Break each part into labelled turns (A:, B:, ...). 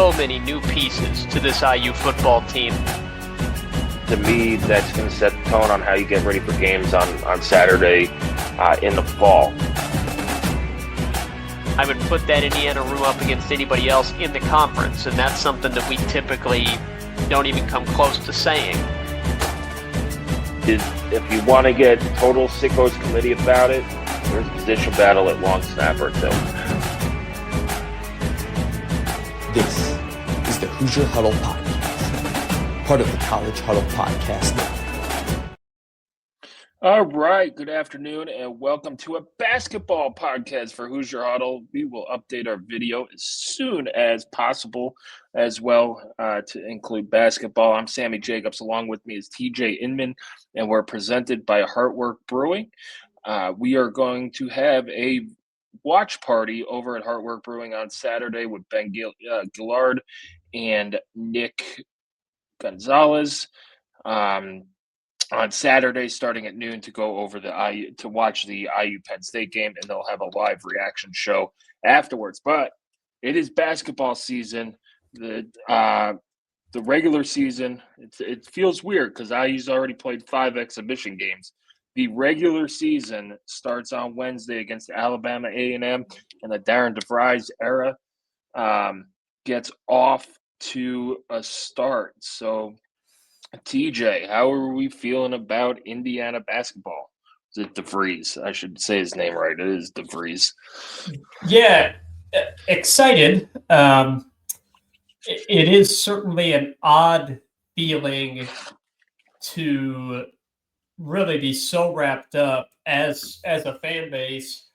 A: so many new pieces to this IU football team.
B: To me, that's going to set the tone on how you get ready for games on Saturday in the fall.
A: I would put that Indiana room up against anybody else in the conference, and that's something that we typically don't even come close to saying.
B: If you want to get total sickos committee about it, there's a position battle at long snapper too.
C: This is the Hoosier Huddle Podcast, part of the College Huddle Podcast Network.
D: All right, good afternoon and welcome to a basketball podcast for Hoosier Huddle. We will update our video as soon as possible as well to include basketball. I'm Sammy Jacobs. Along with me is TJ Inman, and we're presented by Heartwork Brewing. We are going to have a watch party over at Heartwork Brewing on Saturday with Ben Gillard and Nick Gonzalez. On Saturday, starting at noon, to go over to watch the IU Penn State game, and they'll have a live reaction show afterwards. But it is basketball season. The regular season, it feels weird because IU's already played 5 exhibition games. The regular season starts on Wednesday against Alabama A&M, and the Darren DeVries era gets off to a start. So, TJ, how are we feeling about Indiana basketball? Is it DeVries? I should say his name right. It is DeVries.
E: Yeah, excited. It is certainly an odd feeling to really be so wrapped up as a fan base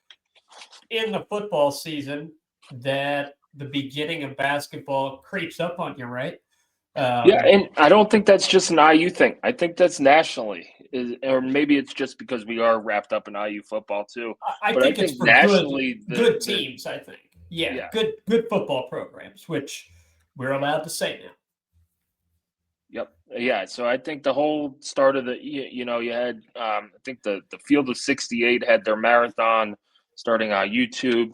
E: in the football season that the beginning of basketball creeps up on you, right?
D: Yeah, and I don't think that's just an IU thing. I think that's nationally, or maybe it's just because we are wrapped up in IU football too.
E: I think it's for
D: nationally
E: good teams. I think, yeah, good football programs, which we're allowed to say now.
D: Yep. Yeah. So I think the whole start of you had I think the Field of 68 had their marathon starting on YouTube.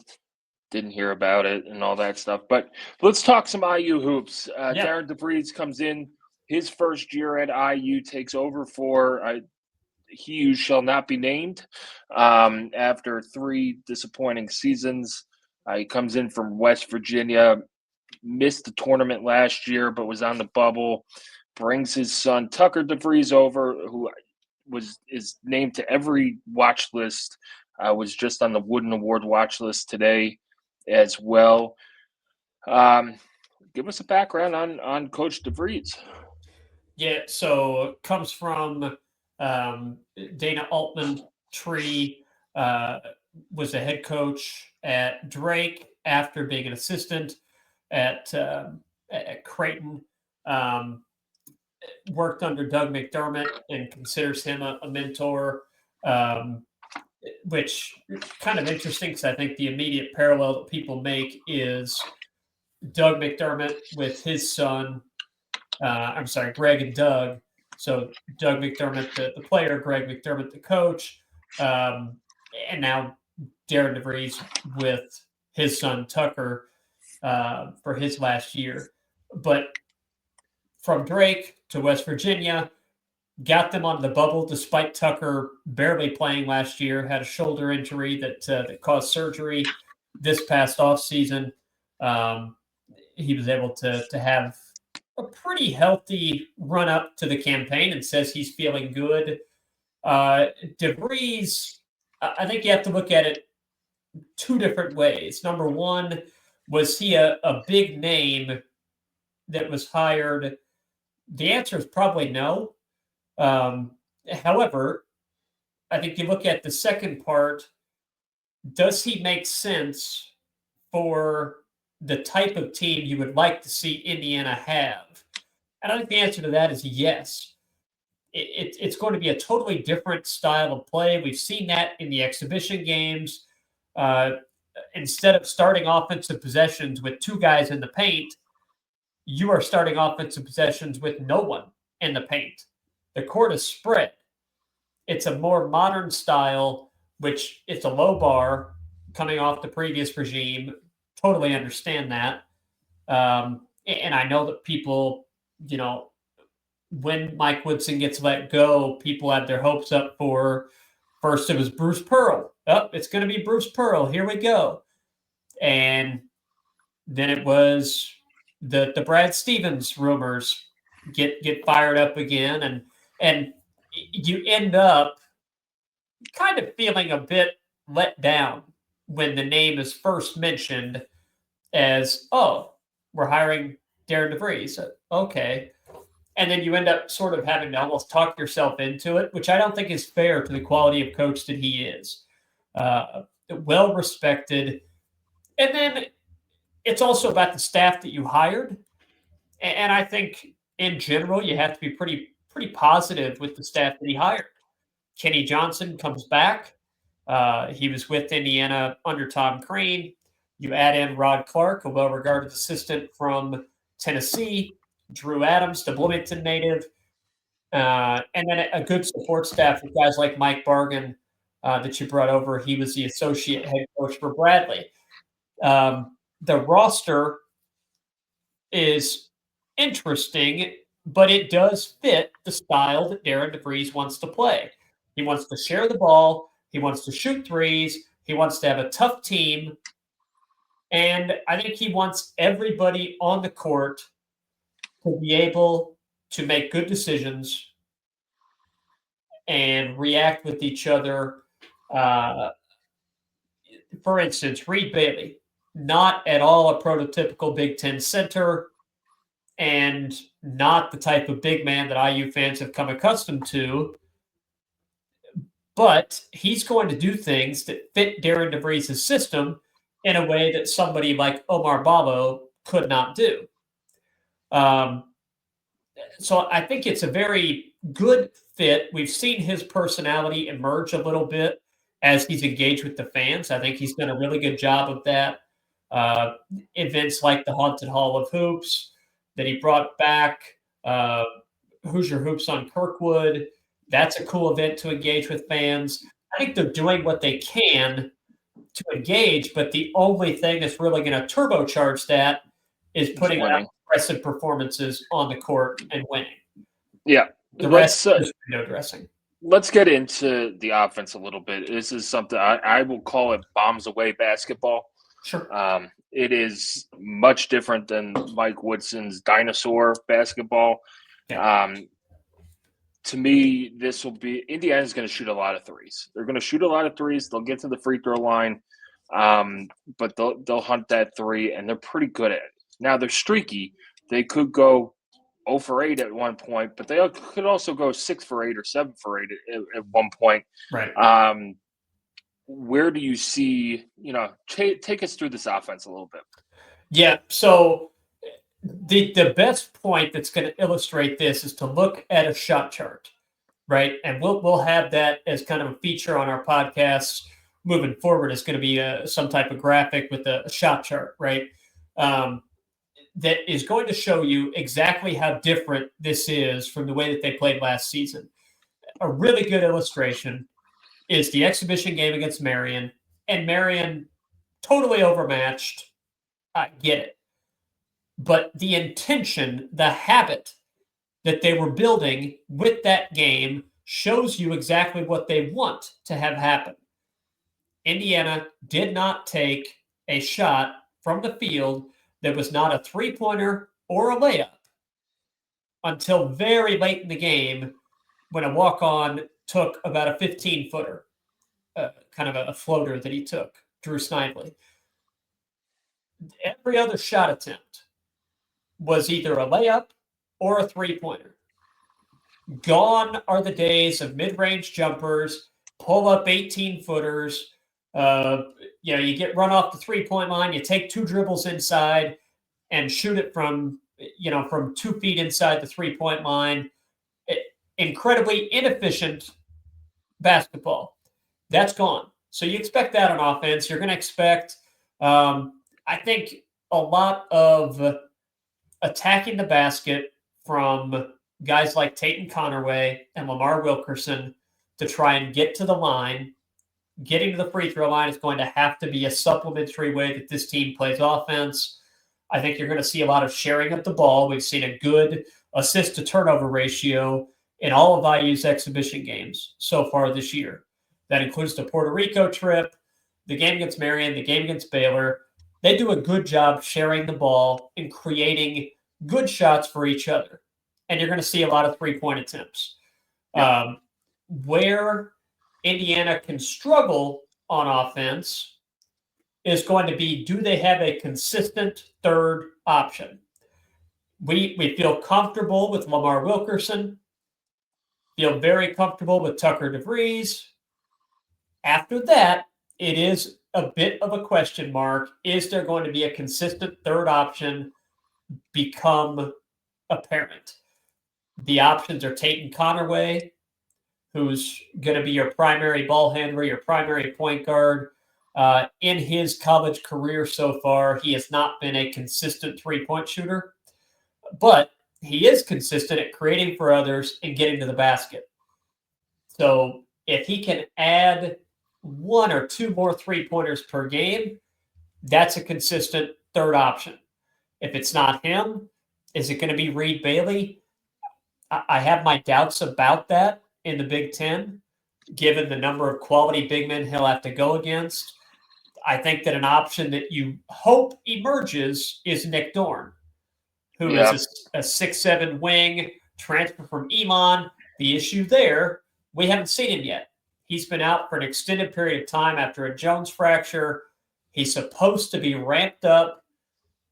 D: Didn't hear about it and all that stuff. But let's talk some IU hoops. Darren DeVries comes in his first year at IU, takes over for he who shall not be named after 3 disappointing seasons. He comes in from West Virginia, missed the tournament last year, but was on the bubble. Brings his son Tucker DeVries over, who is named to every watch list. Was just on the Wooden Award watch list today as well. Give us a background on Coach DeVries.
E: Yeah, so comes from Dana Altman tree, was a head coach at Drake after being an assistant at Creighton. Worked under Doug McDermott and considers him a mentor, which kind of interesting because I think the immediate parallel that people make is Doug McDermott with his son. Greg and Doug. So Doug McDermott, the player, Greg McDermott, the coach, and now Darren DeVries with his son Tucker for his last year. But from Drake to West Virginia, got them on the bubble despite Tucker barely playing last year, had a shoulder injury that caused surgery this past offseason. He was able to have a pretty healthy run up to the campaign and says he's feeling good. DeVries, I think you have to look at it 2 different ways. Number one, was he a big name that was hired? The answer is probably no. However, I think you look at the second part, does he make sense for the type of team you would like to see Indiana have? And I think the answer to that is yes. It's going to be a totally different style of play. We've seen that in the exhibition games. Instead of starting offensive possessions with 2 guys in the paint, you are starting offensive possessions with no one in the paint. The court is spread. It's a more modern style, which it's a low bar coming off the previous regime. Totally understand that. and I know that people, when Mike Woodson gets let go, people have their hopes up for. First, it was Bruce Pearl. Oh, it's going to be Bruce Pearl. Here we go. And then it was the Brad Stevens rumors get fired up again, and you end up kind of feeling a bit let down when the name is first mentioned as, oh, we're hiring Darren DeVries. Okay. And then you end up sort of having to almost talk yourself into it, which I don't think is fair to the quality of coach that he is. Well respected. And then it's also about the staff that you hired. And I think in general, you have to be pretty positive with the staff that he hired. Kenny Johnson comes back. He was with Indiana under Tom Crean. You add in Rod Clark, a well-regarded assistant from Tennessee. Drew Adams, the Bloomington native. And then a good support staff with guys like Mike Bargan that you brought over. He was the associate head coach for Bradley. The roster is interesting, but it does fit the style that Darren DeVries wants to play. He wants to share the ball. He wants to shoot threes. He wants to have a tough team. And I think he wants everybody on the court to be able to make good decisions and react with each other. For instance, Reed Bailey, not at all a prototypical Big Ten center and not the type of big man that IU fans have come accustomed to, but he's going to do things that fit Darren DeVries' system in a way that somebody like Omar Ballo could not do. So I think it's a very good fit. We've seen his personality emerge a little bit as he's engaged with the fans. I think he's done a really good job of that. Events like the Haunted Hall of Hoops that he brought back, Hoosier Hoops on Kirkwood. That's a cool event to engage with fans. I think they're doing what they can to engage, but the only thing that's really going to turbocharge that is putting out impressive performances on the court and winning.
D: Yeah.
E: The rest is window dressing.
D: Let's get into the offense a little bit. This is something I will call it bombs away basketball.
E: Sure.
D: It is much different than Mike Woodson's dinosaur basketball.
E: Yeah.
D: To me, this will be – Indiana's going to shoot a lot of threes. They're going to shoot a lot of threes. They'll get to the free throw line, but they'll hunt that three, and they're pretty good at it. Now, they're streaky. They could go 0 for 8 at one point, but they could also go 6 for 8 or 7 for 8 at one point.
E: Right.
D: Where do you see – take us through this offense a little bit.
E: Yeah, so – The best point that's going to illustrate this is to look at a shot chart, right? And we'll have that as kind of a feature on our podcasts moving forward. It's going to be some type of graphic with a shot chart, right? That is going to show you exactly how different this is from the way that they played last season. A really good illustration is the exhibition game against Marion, and Marion totally overmatched. I get it. But the intention, the habit that they were building with that game shows you exactly what they want to have happen. Indiana did not take a shot from the field that was not a three-pointer or a layup until very late in the game when a walk-on took about a 15-footer, kind of a floater that he took, Drew Snively. Every other shot attempt was either a layup or a three-pointer. Gone are the days of mid-range jumpers, pull-up 18-footers. You get run off the three-point line, you take 2 dribbles inside and shoot it from 2 feet inside the three-point line. Incredibly inefficient basketball. That's gone. So you expect that on offense. You're going to expect, I think, a lot of attacking the basket from guys like Tatum Connerway and Lamar Wilkerson to try and get to the line. Getting to the free throw line is going to have to be a supplementary way that this team plays offense. I think you're going to see a lot of sharing of the ball. We've seen a good assist to turnover ratio in all of IU's exhibition games so far this year. That includes the Puerto Rico trip, the game against Marion, the game against Baylor. They do a good job sharing the ball and creating good shots for each other. And you're going to see a lot of three-point attempts.
D: Yeah.
E: Where Indiana can struggle on offense is going to be, do they have a consistent third option? We feel comfortable with Lamar Wilkerson, feel very comfortable with Tucker DeVries. After that, it is a bit of a question mark. Is there going to be a consistent third option become apparent? The options are Tatum Connerway, who's going to be your primary ball handler, your primary point guard. In his college career so far, he has not been a consistent three-point shooter, but he is consistent at creating for others and getting to the basket. So if he can add one or two more three-pointers per game, that's a consistent third option. If it's not him, is it going to be Reed Bailey? I have my doubts about that in the Big Ten, given the number of quality big men he'll have to go against. I think that an option that you hope emerges is Nick Dorn, who is a 6'7" wing, transfer from Elon. The issue there, we haven't seen him yet. He's been out for an extended period of time after a Jones fracture. He's supposed to be ramped up,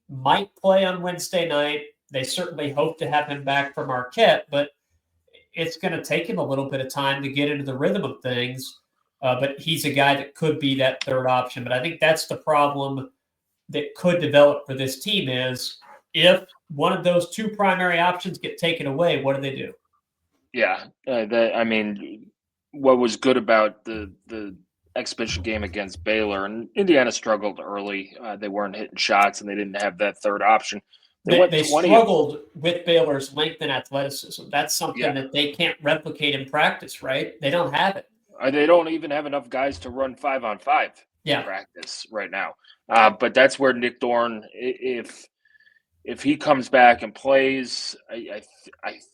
E: might play on Wednesday night. They certainly hope to have him back for Marquette, but it's going to take him a little bit of time to get into the rhythm of things. But he's a guy that could be that third option. But I think that's the problem that could develop for this team is if one of those two primary options get taken away, what do they do?
D: Yeah. What was good about the exhibition game against Baylor, and Indiana struggled early. They weren't hitting shots, and they didn't have that third option.
E: They struggled with Baylor's length and athleticism. That's something that they can't replicate in practice, right? They don't have it.
D: They don't even have enough guys to run 5-on-5 in practice right now. But that's where Nick Dorn, if he comes back and plays, I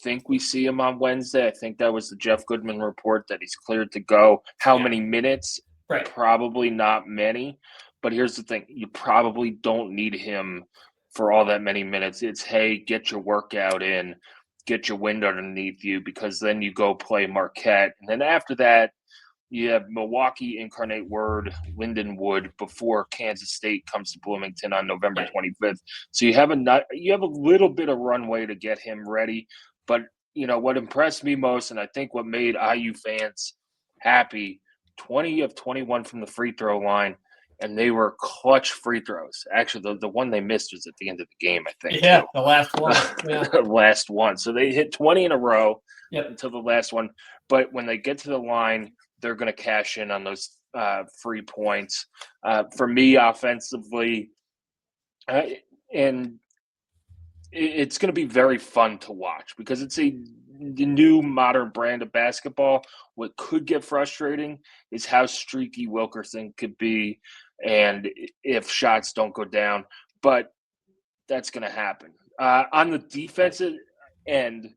D: think we see him on Wednesday. I think that was the Jeff Goodman report that he's cleared to go. How many minutes?
E: Right.
D: Probably not many. But here's the thing. You probably don't need him for all that many minutes. It's, hey, get your workout in, get your wind underneath you, because then you go play Marquette. And then after that, you have Milwaukee, Incarnate Word, Lindenwood before Kansas State comes to Bloomington on November 25th. So you have a little bit of runway to get him ready. But, what impressed me most, and I think what made IU fans happy, 20 of 21 from the free throw line, and they were clutch free throws. Actually, the one they missed was at the end of the game, I think.
E: Yeah, the last one. Yeah.
D: The last one. So they hit 20 in a row until the last one. But when they get to the line, they're going to cash in on those free points. For me, offensively, and it's going to be very fun to watch because it's a new modern brand of basketball. What could get frustrating is how streaky Wilkerson could be and if shots don't go down. But that's going to happen. On the defensive end,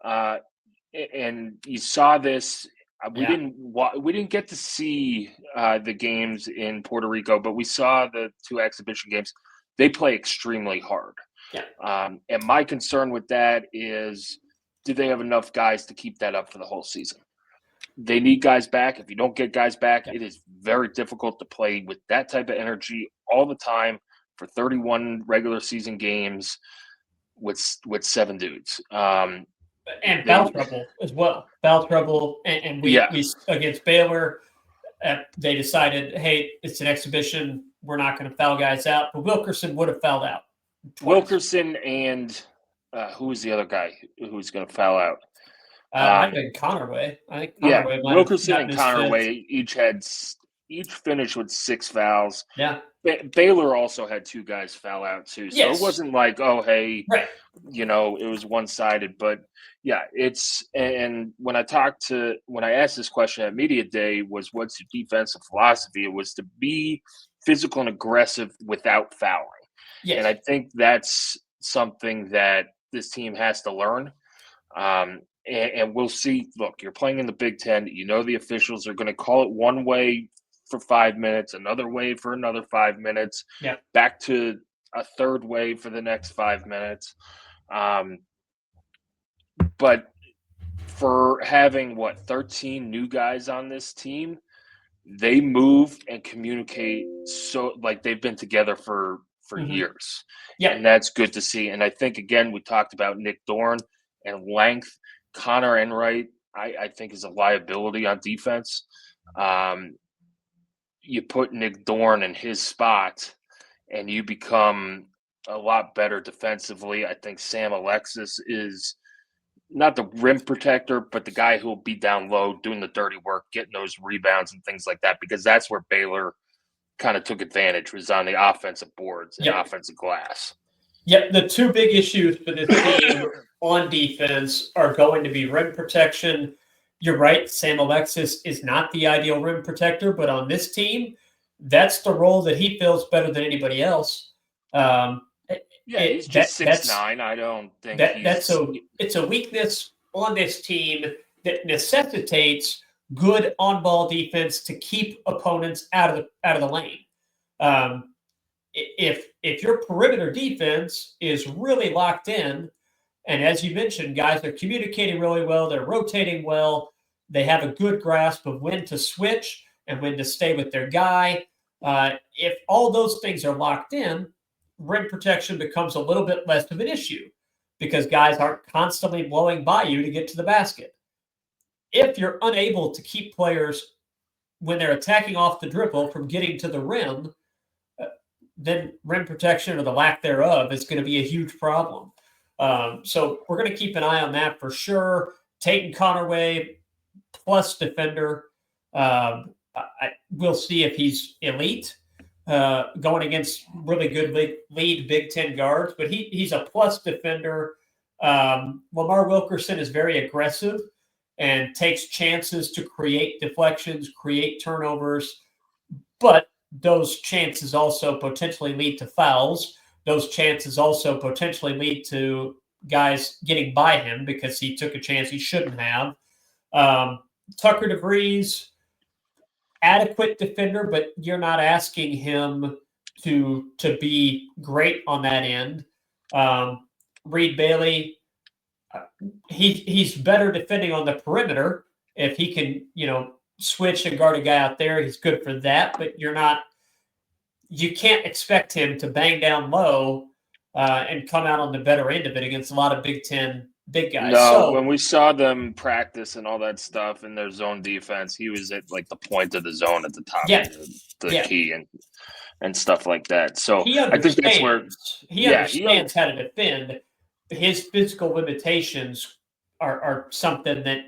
D: and you saw this, we didn't get to see the games in Puerto Rico, but we saw the two exhibition games. They play extremely hard.
E: Yeah.
D: And my concern with that is, do they have enough guys to keep that up for the whole season? They need guys back. If you don't get guys back, it is very difficult to play with that type of energy all the time for 31 regular season games with 7 dudes.
E: And foul trouble as well. Foul trouble. And we against Baylor, they decided, hey, it's an exhibition. We're not going to foul guys out. But Wilkerson would have fouled out twice.
D: Wilkerson and who was the other guy who was going to foul out?
E: I think Connerway. I think Connerway
D: Wilkerson and Connerway each finished with 6 fouls.
E: Yeah.
D: Baylor also had 2 guys foul out too. So it wasn't like, oh, hey, it was one-sided. But yeah, and when I asked this question at Media Day was, what's your defensive philosophy? It was to be physical and aggressive without fouling.
E: Yes.
D: And I think that's something that this team has to learn. And we'll see. Look, you're playing in the Big Ten. You know the officials are going to call it one way for 5 minutes, another way for another 5 minutes,
E: Yeah.
D: back to a third way for the next 5 minutes. But for having 13 new guys on this team, they move and communicate so like they've been together for years.
E: Yeah.
D: And that's good to see. And I think again we talked about Nick Dorn and length. Connor Enright, I think, is a liability on defense. You put Nick Dorn in his spot and you become a lot better defensively. I think Sam Alexis is not the rim protector, but the guy who will be down low, doing the dirty work, getting those rebounds and things like that, because that's where Baylor kind of took advantage, was on the offensive boards and offensive glass.
E: Yep, the two big issues for this team on defense are going to be rim protection. You're right, Sam Alexis is not the ideal rim protector, but on this team, that's the role that he fills better than anybody else.
D: He's just 6'9". I don't think
E: it's a weakness on this team that necessitates good on-ball defense to keep opponents out of the lane. If your perimeter defense is really locked in, and as you mentioned, guys are communicating really well, they're rotating well, they have a good grasp of when to switch and when to stay with their guy. If all those things are locked in, rim protection becomes a little bit less of an issue because guys aren't constantly blowing by you to get to the basket. If you're unable to keep players when they're attacking off the dribble from getting to the rim, then rim protection or the lack thereof is going to be a huge problem. So we're going to keep an eye on that for sure. Tatum Conaway plus defender. We'll see if he's elite going against really good lead Big Ten guards, but he's a plus defender. Lamar Wilkerson is very aggressive and takes chances to create deflections, create turnovers, but those chances also potentially lead to fouls. Those chances also potentially lead to guys getting by him because he took a chance he shouldn't have. Tucker DeVries, adequate defender, but you're not asking him to be great on that end. Reed Bailey, he's better defending on the perimeter. If he can, switch and guard a guy out there, he's good for that. But you can't expect him to bang down low and come out on the better end of it against a lot of Big Ten big guys.
D: No, when we saw them practice and all that stuff in their zone defense, he was at like the point of the zone at the top of the key and stuff like that. So I think that's where
E: he understands how to defend. His physical limitations are something that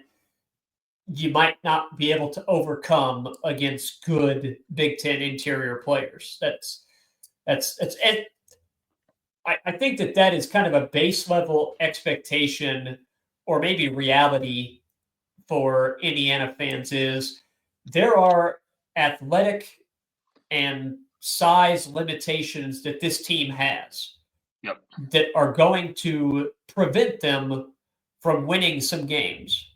E: you might not be able to overcome against good Big Ten interior players. And I think that is kind of a base level expectation or maybe reality for Indiana fans is there are athletic and size limitations that this team has that are going to prevent them from winning some games.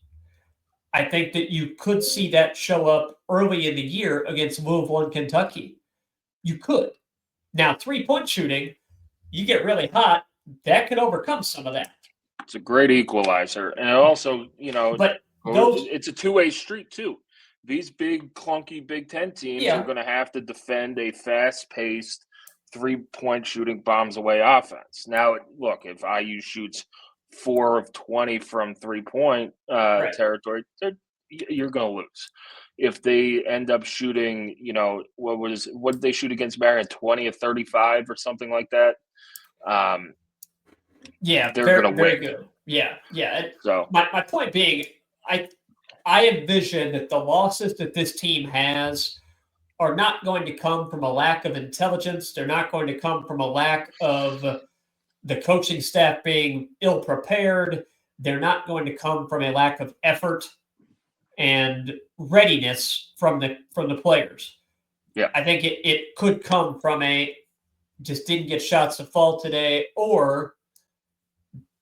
E: I think that you could see that show up early in the year against Louisville and Kentucky. You could. Now, 3-point shooting, you get really hot, that could overcome some of that.
D: It's a great equalizer. And also,
E: but
D: it's a two-way street too. These big, clunky Big Ten teams are going to have to defend a fast-paced 3-point shooting bombs away offense. Now, look, if IU shoots 4 of 20 from 3-point territory, you're going to lose. If they end up shooting, what did they shoot against Marion, 20 of 35 or something like that? They're going to win.
E: Very good. Yeah.
D: So
E: my point being, I envision that the losses that this team has are not going to come from a lack of intelligence. They're not going to come from a lack of the coaching staff being ill-prepared. They're not going to come from a lack of effort and readiness from the players.
D: Yeah,
E: I think it could come from a just didn't get shots to fall today, or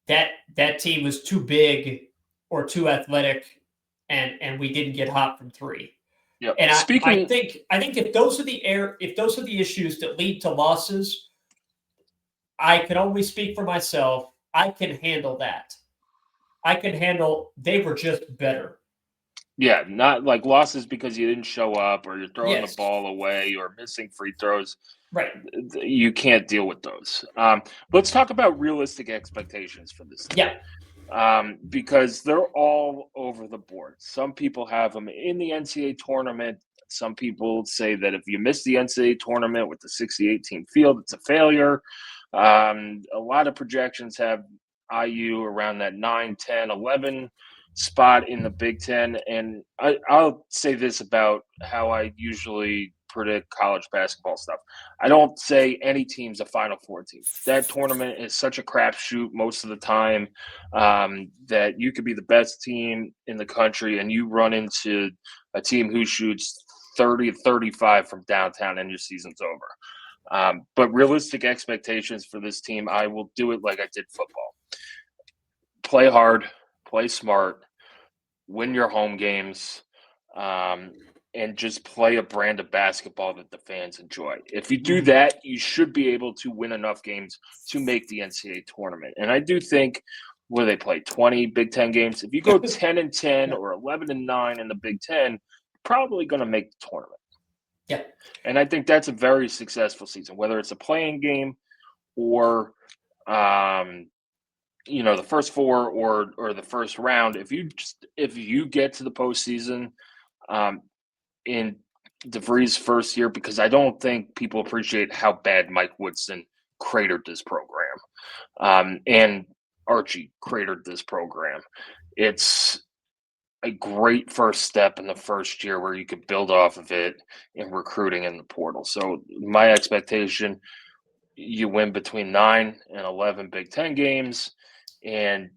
E: that team was too big or too athletic, and we didn't get hot from three.
D: Yep.
E: And I think if those are the issues that lead to losses, I can only speak for myself. I can handle that. I can handle they were just better.
D: Yeah, not like losses because you didn't show up or you're throwing
E: Yes.
D: the ball away or missing free throws.
E: Right.
D: You can't deal with those. Let's talk about realistic expectations for this team.
E: Yeah.
D: Because they're all over the board. Some people have them in the NCAA tournament. Some people say that if you miss the NCAA tournament with the 68-team field, it's a failure. A lot of projections have IU around that 9, 10, 11 spot in the Big Ten. And I'll say this about how I usually predict college basketball stuff. I don't say any team's a Final Four team. That tournament is such a crapshoot most of the time that you could be the best team in the country and you run into a team who shoots 30 35 from downtown and your season's over. But realistic expectations for this team, I will do it like I did football. Play hard, play smart, win your home games, and just play a brand of basketball that the fans enjoy. If you do that, you should be able to win enough games to make the NCAA tournament. And I do think where they play 20 Big Ten games, if you go 10-10 or 11-9 in the Big Ten, probably going to make the tournament.
E: Yeah.
D: And I think that's a very successful season, whether it's a playing game or the first four or the first round. If you get to the postseason in DeVries' first year, because I don't think people appreciate how bad Mike Woodson cratered this program, and Archie cratered this program. It's a great first step in the first year where you could build off of it in recruiting in the portal. So my expectation, you win between 9 and 11 Big Ten games. And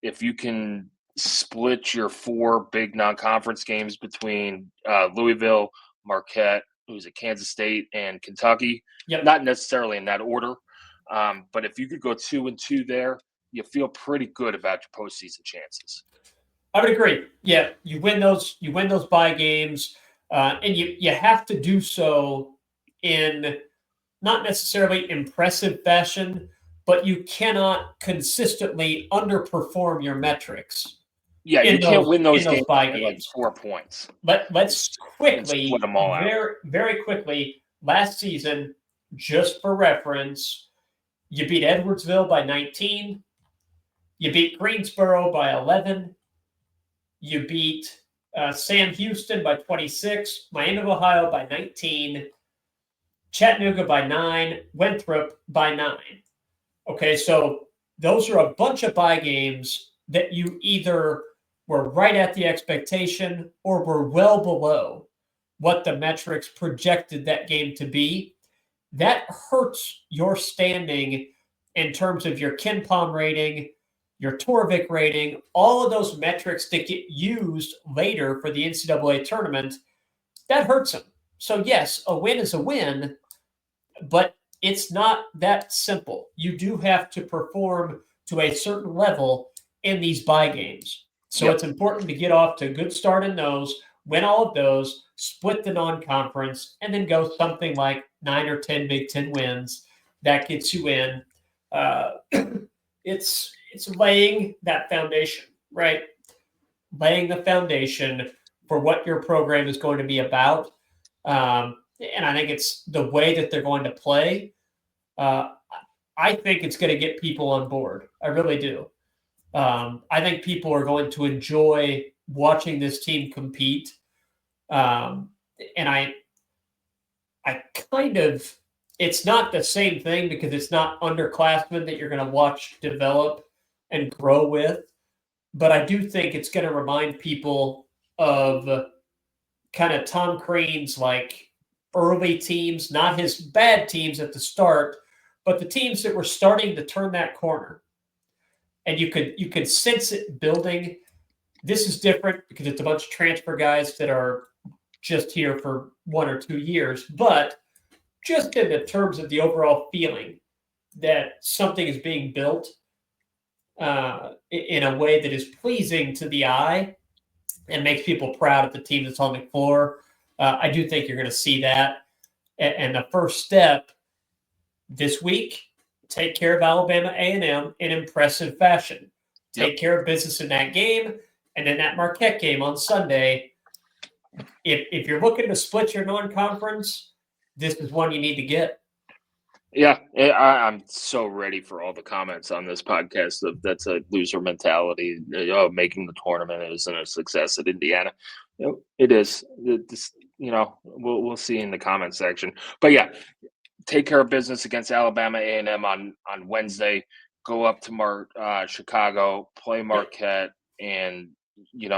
D: if you can split your 4 big non-conference games between Louisville, Marquette, who's at Kansas State, and Kentucky, not necessarily in that order, but if you could go 2-2 there, you feel pretty good about your postseason chances.
E: I would agree. Yeah, you win those bye games, and you have to do so in not necessarily impressive fashion, but you cannot consistently underperform your metrics.
D: Yeah, you can't win those games
E: by
D: by like 4 points.
E: Let's quickly,
D: split them all out.
E: very, very quickly, last season, just for reference, you beat Edwardsville by 19. You beat Greensboro by 11. You beat Sam Houston by 26, Miami of Ohio by 19, Chattanooga by 9, Winthrop by 9. Okay, so those are a bunch of bye games that you either were right at the expectation or were well below what the metrics projected that game to be. That hurts your standing in terms of your KenPom rating, your Torvik rating, all of those metrics that get used later for the NCAA tournament. That hurts them. So yes, a win is a win, but it's not that simple. You do have to perform to a certain level in these bye games. So It's important to get off to a good start in those, win all of those, split the non-conference, and then go something like 9 or 10 Big Ten wins. That gets you in. It's laying that foundation, right? Laying the foundation for what your program is going to be about. And I think it's the way that they're going to play. I think it's going to get people on board. I really do. I think people are going to enjoy watching this team compete. And I kind of, it's not the same thing because it's not underclassmen that you're going to watch develop and grow with. But I do think it's going to remind people of kind of Tom Crean's like early teams, not his bad teams at the start, but the teams that were starting to turn that corner. And you could sense it building. This is different because it's a bunch of transfer guys that are just here for 1 or 2 years. But just in the terms of the overall feeling that something is being built in a way that is pleasing to the eye and makes people proud of the team that's on the floor. I do think you're going to see that. And the first step this week, take care of Alabama A&M in impressive fashion. Take care of business in that game, and then that Marquette game on Sunday. If you're looking to split your non-conference, this is one you need to get.
D: Yeah, I'm so ready for all the comments on this podcast of that's a loser mentality. Making the tournament isn't a success at Indiana. It is. We'll see in the comment section. But yeah, take care of business against Alabama A&M on Wednesday. Go up to Chicago, play Marquette, and you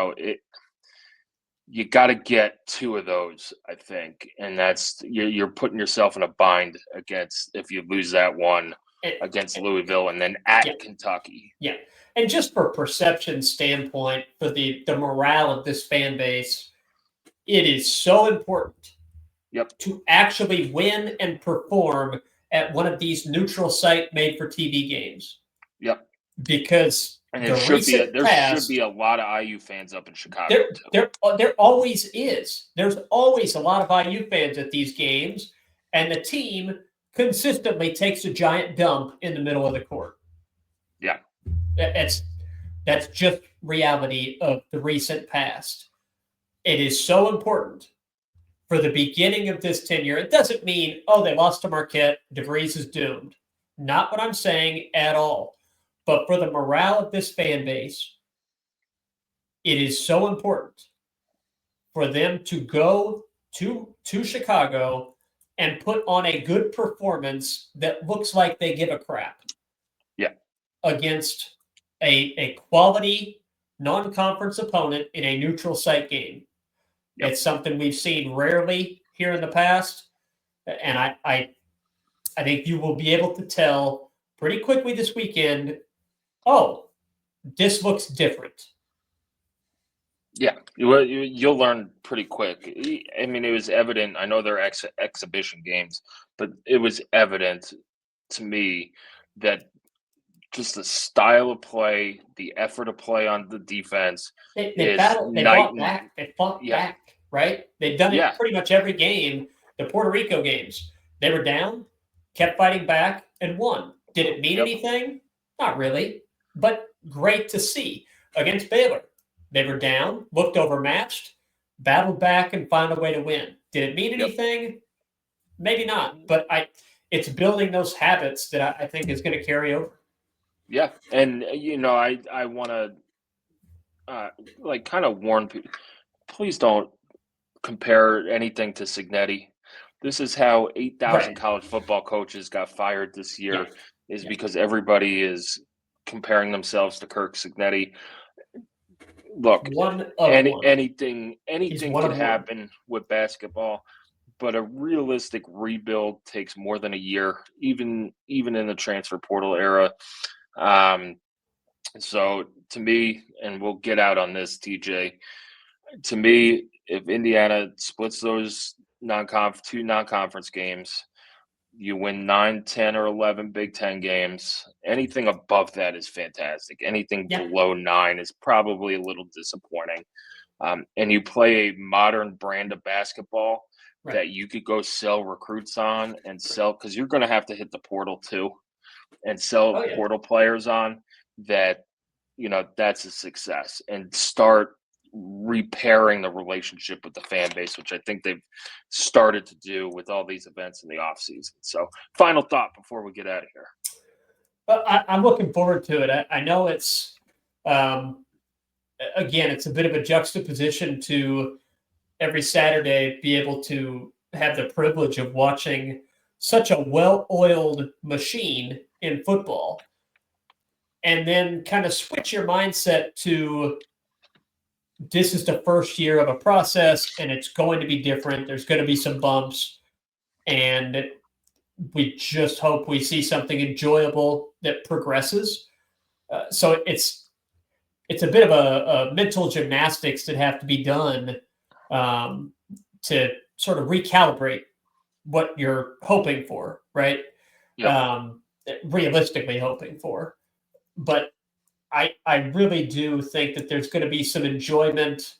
D: got to get two of those, I think, and that's you're putting yourself in a bind against if you lose that one against Louisville and then at Kentucky.
E: Yeah, and just for perception standpoint, for the morale of this fan base, it is so important to actually win and perform at one of these neutral site made for TV games.
D: Yep.
E: Because
D: and there should be a lot of IU fans up in Chicago.
E: There always is. There's always a lot of IU fans at these games, and the team consistently takes a giant dump in the middle of the court.
D: Yeah.
E: That's just reality of the recent past. It is so important for the beginning of this tenure. It doesn't mean, they lost to Marquette, DeVries is doomed. Not what I'm saying at all. But for the morale of this fan base, it is so important for them to go to Chicago and put on a good performance that looks like they give a crap.
D: Yeah.
E: Against a quality non-conference opponent in a neutral site game. Yep. It's something we've seen rarely here in the past. And I think you will be able to tell pretty quickly this weekend, this looks different.
D: Yeah, you'll learn pretty quick. I mean, it was evident. I know they're exhibition games, but it was evident to me that just the style of play, the effort of play on the defense
E: they fought back. They fought back, right? They've done it pretty much every game. The Puerto Rico games, they were down, kept fighting back, and won. Did it mean anything? Not really. But great to see. Against Baylor, they were down, looked overmatched, battled back, and found a way to win. Did it mean anything? Maybe not. But it's building those habits that I think is going to carry over.
D: Yeah, and I want to kind of warn people. Please don't compare anything to Cignetti. This is how 8,000 college football coaches got fired this year. Is because everybody is comparing themselves to Kirk Cignetti. Look, anything can happen with basketball, but a realistic rebuild takes more than a year, even in the transfer portal era. So to me, and we'll get out on this, TJ, to me, if Indiana splits those two non-conference games, you win 9, 10, or 11 Big Ten games. Anything above that is fantastic. Anything below 9 is probably a little disappointing. And you play a modern brand of basketball that you could go sell recruits on and sell, because you're going to have to hit the portal too and sell portal players on that. That's a success, and start repairing the relationship with the fan base, which I think they've started to do with all these events in the offseason. So final thought before we get out of here.
E: Well, I'm looking forward to it. I know it's, again, it's a bit of a juxtaposition to every Saturday be able to have the privilege of watching such a well-oiled machine in football, and then kind of switch your mindset to this is the first year of a process, and it's going to be different. There's going to be some bumps, and we just hope we see something enjoyable that progresses. So it's a bit of a mental gymnastics that have to be done to sort of recalibrate what you're hoping for, right?
D: Yep.
E: Realistically hoping for. But I really do think that there's going to be some enjoyment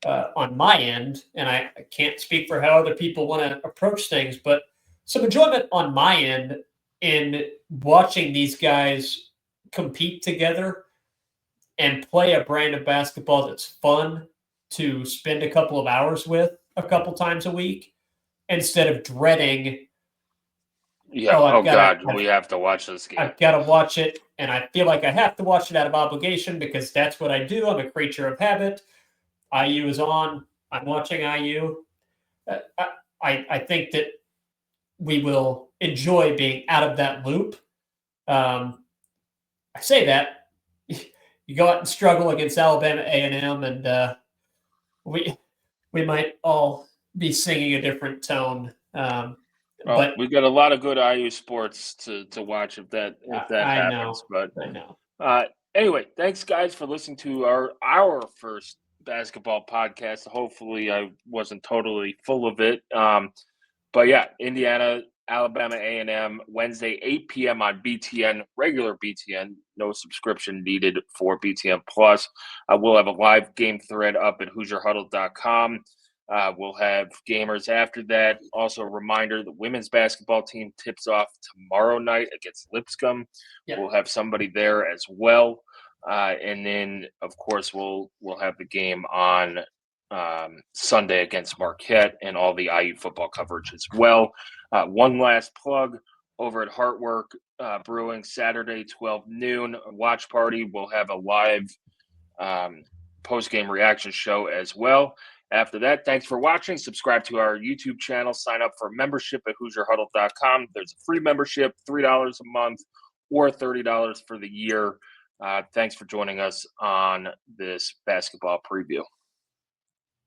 E: on my end, and I can't speak for how other people want to approach things, but some enjoyment on my end in watching these guys compete together and play a brand of basketball that's fun to spend a couple of hours with a couple times a week instead of dreading,
D: Yeah.
E: oh,
D: Oh God, we have to watch this game.
E: I've got to watch it, and I feel like I have to watch it out of obligation because that's what I do. I'm a creature of habit. IU is on. I'm watching IU. I think that we will enjoy being out of that loop. I say that you go out and struggle against Alabama A&M, and we might all be singing a different tone. But
D: we got a lot of good IU sports to watch if that
E: I
D: happens.
E: know.
D: But
E: I know.
D: anyway, thanks guys for listening to our first basketball podcast. Hopefully, I wasn't totally full of it. But yeah, Indiana, Alabama A&M, Wednesday, 8 p.m. on BTN, regular BTN, no subscription needed for BTN Plus. We'll have a live game thread up at HoosierHuddle.com. We'll have gamers after that. Also, a reminder, the women's basketball team tips off tomorrow night against Lipscomb.
E: Yep.
D: We'll have somebody there as well. And then, of course, we'll have the game on Sunday against Marquette and all the IU football coverage as well. One last plug over at Heartwork Brewing, Saturday, 12 noon, watch party. We'll have a live post-game reaction show as well. After that, thanks for watching. Subscribe to our YouTube channel. Sign up for membership at HoosierHuddle.com. There's a free membership, $3 a month or $30 for the year. Thanks for joining us on this basketball preview.